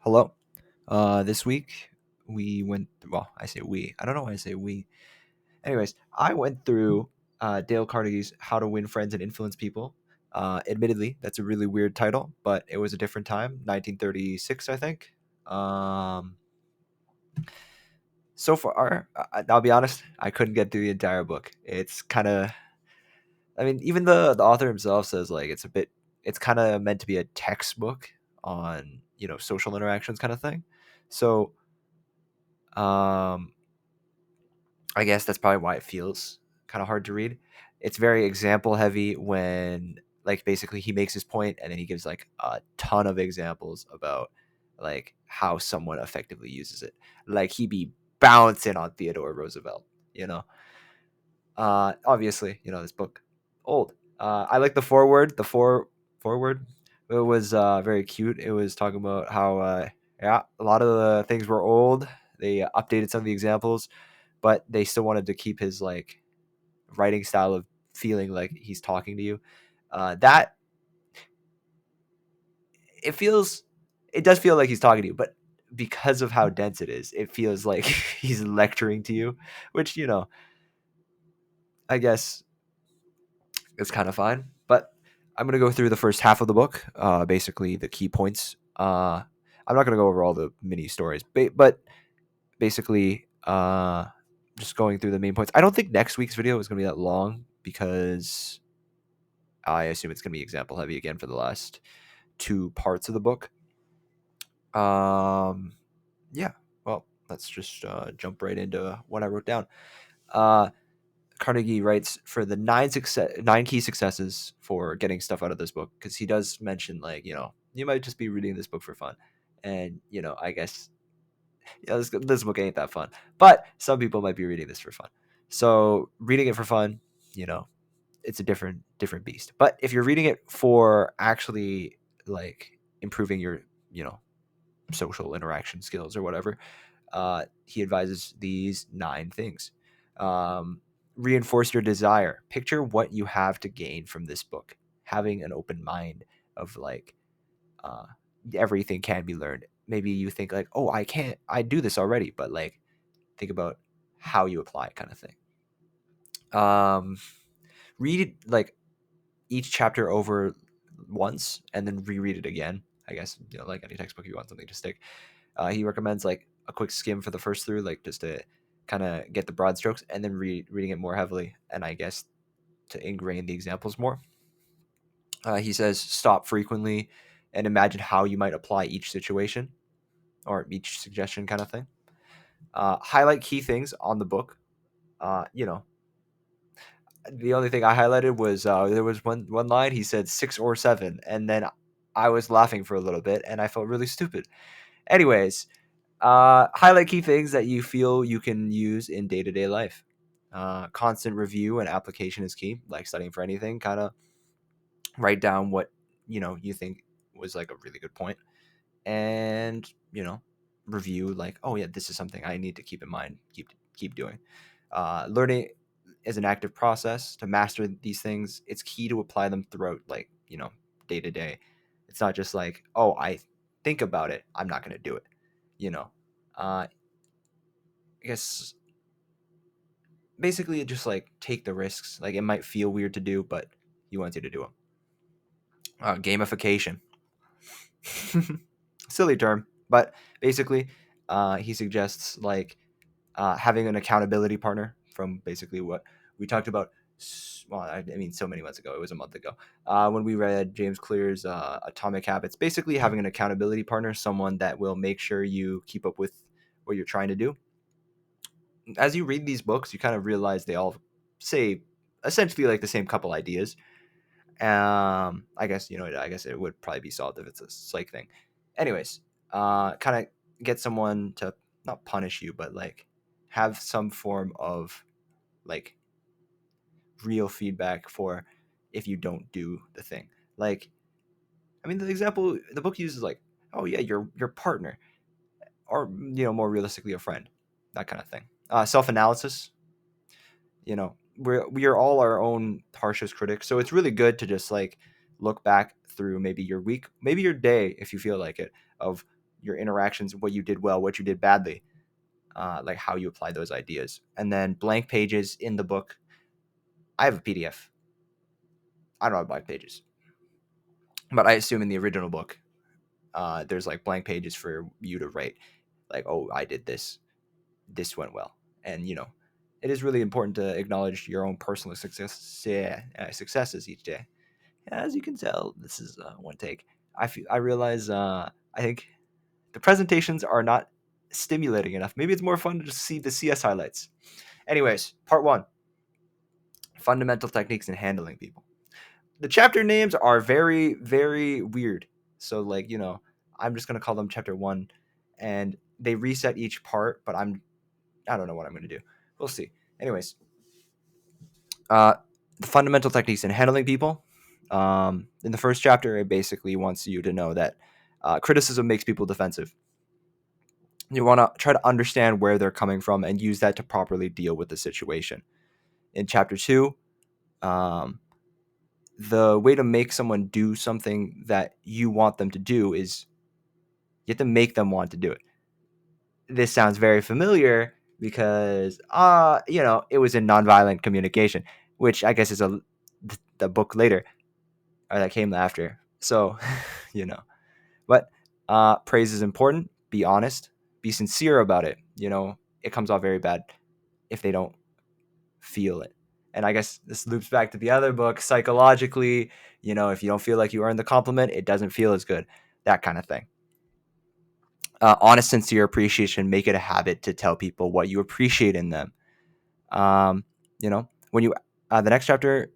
Hello. This week we went. Well, I say we. I don't know why I say we. Anyways, I went through Dale Carnegie's "How to Win Friends and Influence People." Admittedly, that's a really weird title, but it was a different time, 1936, I think. Um, so far, I'll be honest, I couldn't get through the entire book. It's kind of. I mean, even the author himself says like it's a bit. It's kind of meant to be a textbook on social interactions kind of thing. So um I guess that's probably why it feels kind of hard to read. It's very example heavy when like basically he makes his point and then he gives like a ton of examples about like how someone effectively uses it. Like he be bouncing on Theodore Roosevelt, you know. Obviously, this book old. I like the foreword. Forward. It was very cute. It was talking about how yeah, a lot of the things were old. They updated some of the examples, but they still wanted to keep his like writing style of feeling like he's talking to you. That it feels, it does feel like he's talking to you, but because of how dense it is, it feels like he's lecturing to you, which I guess is kind of fine. But I'm gonna go through the first half of the book, basically the key points. I'm not gonna go over all the mini stories, but basically, just going through the main points. I don't think next week's video is gonna be that long because I assume it's going to be example heavy again for the last two parts of the book. Um, yeah. Well, let's just jump right into what I wrote down. Uh, Carnegie writes for the nine key successes for getting stuff out of this book, because he does mention like you might just be reading this book for fun, and I guess this book ain't that fun, but some people might be reading this for fun. So reading it for fun, you know, it's a different beast. But if you're reading it for actually like improving your you know social interaction skills or whatever, he advises these nine things. um, Reinforce your desire. Picture what you have to gain from this book. Having an open mind of like, uh, everything can be learned. Maybe you think like, oh, I do this already, but like think about how you apply it, kind of thing. um, Read it like each chapter over once and then reread it again. I guess like any textbook, you want something to stick. He recommends like a quick skim for the first through, like just to kind of get the broad strokes, and then reading it more heavily, and I guess to ingrain the examples more. He says stop frequently and imagine how you might apply each situation or each suggestion, kind of thing. Highlight key things on the book. You know, the only thing I highlighted was there was one line he said 6 or 7, and then I was laughing for a little bit, and I felt really stupid. Anyways, highlight key things that you feel you can use in day to day life. Constant review and application is key. Like studying for anything, kind of write down what you think was like a really good point, and review like, oh yeah, this is something I need to keep in mind, keep doing. Learning is an active process. To master these things, it's key to apply them throughout, like day to day. It's not just like, oh, I think about it, I'm not going to do it. you know I guess basically just like take the risks. Like it might feel weird to do, but he wants you to do them. Gamification. Silly term, but basically, he suggests like having an accountability partner, from basically what we talked about. Well, I mean, so many months ago. It was a month ago when we read James Clear's Atomic Habits. Basically, having an accountability partner, someone that will make sure you keep up with what you're trying to do. As you read these books, you kind of realize they all say essentially like the same couple ideas. I guess I guess it would probably be solved if it's a psych thing. Anyways, kind of get someone to not punish you, but like have some form of like real feedback for if you don't do the thing. Like, I mean, the example the book uses like, oh yeah, your partner, or more realistically, a friend, that kind of thing. Self analysis. We are all our own harshest critics, so it's really good to just like look back through maybe your week, maybe your day, if you feel like it, of your interactions, what you did well, what you did badly, like how you apply those ideas. And then blank pages in the book. I have a PDF. I don't have blank pages, but I assume in the original book, there's like blank pages for you to write, like, oh, I did this, this went well, and it is really important to acknowledge your own personal successes each day. As you can tell, this is one take. I realize I think the presentations are not stimulating enough. Maybe it's more fun to just see the CS highlights. Anyways, part 1: fundamental techniques in handling people. The chapter names are very, very weird. So, like, I'm just gonna call them chapter 1, and they reset each part. But I don't know what I'm gonna do. We'll see. Anyways, the fundamental techniques in handling people. In the first chapter, it basically wants you to know that criticism makes people defensive. You want to try to understand where they're coming from and use that to properly deal with the situation. In chapter 2, the way to make someone do something that you want them to do is you have to make them want to do it. This sounds very familiar because, it was in nonviolent communication, which I guess is the book later, or that came after. So, but praise is important. Be honest. Be sincere about it. It comes off very bad if they don't feel it. And I guess this loops back to the other book, psychologically. If you don't feel like you earned the compliment, it doesn't feel as good. That kind of thing. Honest, sincere appreciation. Make it a habit to tell people what you appreciate in them. When you the next chapter,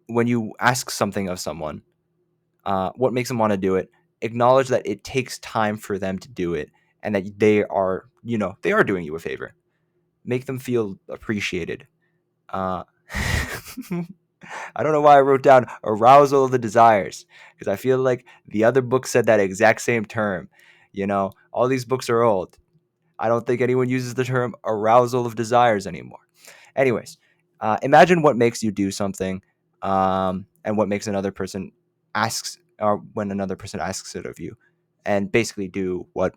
when you ask something of someone, what makes them want to do it? Acknowledge that it takes time for them to do it, and that they are doing you a favor. Make them feel appreciated. I don't know why I wrote down arousal of the desires, because I feel like the other book said that exact same term. All these books are old. I don't think anyone uses the term arousal of desires anymore. Anyways, imagine what makes you do something, and what makes another person asks, or when another person asks it of you, and basically do what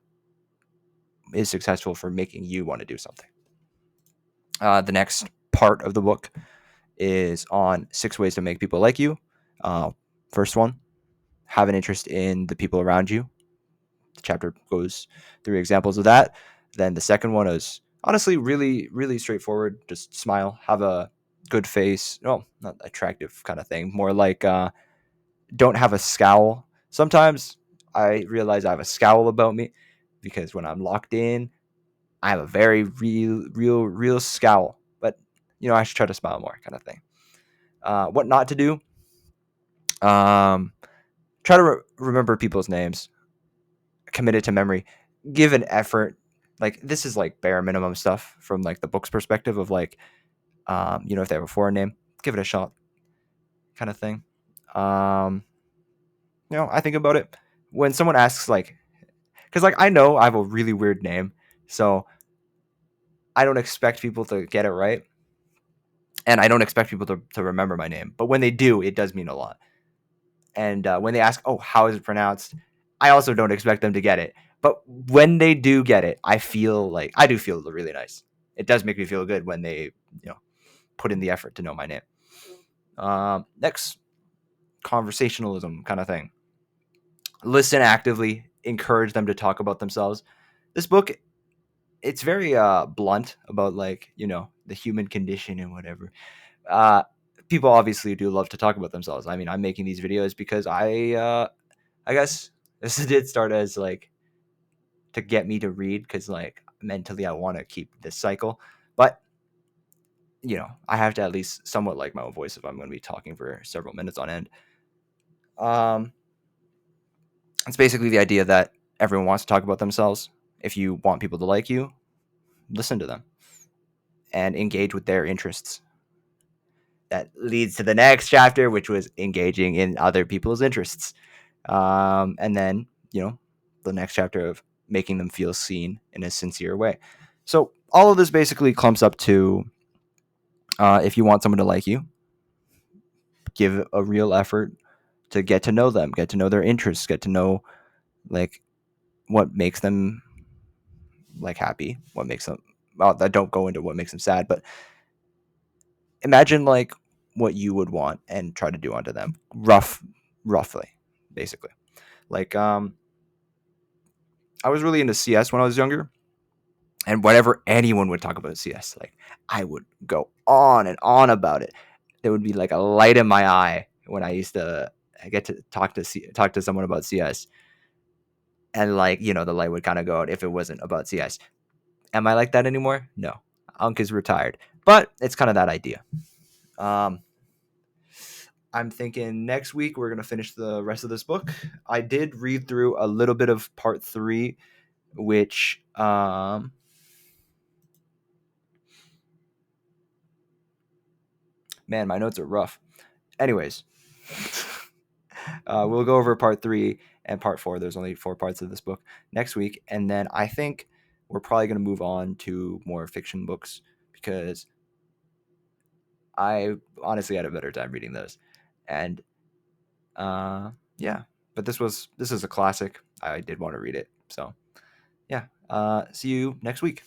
is successful for making you want to do something. The next part of the book is on 6 ways to make people like you. First one, have an interest in the people around you. The chapter goes through examples of that. Then the second one is honestly really, really straightforward. Just smile, have a good face. No, not attractive kind of thing. More like don't have a scowl. Sometimes I realize I have a scowl about me because when I'm locked in, I have a very real scowl. But I should try to smile more, kind of thing. What not to do? Try to remember people's names. Commit it to memory. Give an effort. Like, this is like bare minimum stuff from like the book's perspective of like, if they have a foreign name, give it a shot, kind of thing. I think about it when someone asks, like, because like I know I have a really weird name, so I don't expect people to get it right, and I don't expect people to remember my name. But when they do, it does mean a lot. And when they ask, "Oh, how is it pronounced?" I also don't expect them to get it. But when they do get it, I do feel really nice. It does make me feel good when they, put in the effort to know my name. Next, conversationalism kind of thing. Listen actively. Encourage them to talk about themselves. This book, it's very blunt about like the human condition and whatever. People obviously do love to talk about themselves. I mean, I'm making these videos because I guess this did start as like to get me to read, because like mentally I want to keep this cycle, but I have to at least somewhat like my own voice if I'm going to be talking for several minutes on end. It's basically the idea that everyone wants to talk about themselves. If you want people to like you, listen to them and engage with their interests. That leads to the next chapter, which was engaging in other people's interests. And then, the next chapter of making them feel seen in a sincere way. So all of this basically clumps up to, if you want someone to like you, give a real effort to get to know them, get to know their interests, get to know like what makes them like happy, what makes them, well, I don't go into what makes them sad, but imagine like what you would want and try to do unto them, roughly, basically. Like I was really into CS when I was younger, and whenever anyone would talk about CS, like I would go on and on about it. There would be like a light in my eye when I used to get to talk to someone about CS, and like the light would kind of go out if it wasn't about CS. Am I like that anymore? No, Unk is retired, but it's kind of that idea. Um, I'm thinking next week we're gonna finish the rest of this book. I did read through a little bit of part 3, which man, my notes are rough. Anyways, we'll go over part 3 and part 4. There's only 4 parts of this book next week, and then I think we're probably gonna move on to more fiction books because I honestly had a better time reading those. And yeah, but this is a classic. I did want to read it. So yeah, see you next week.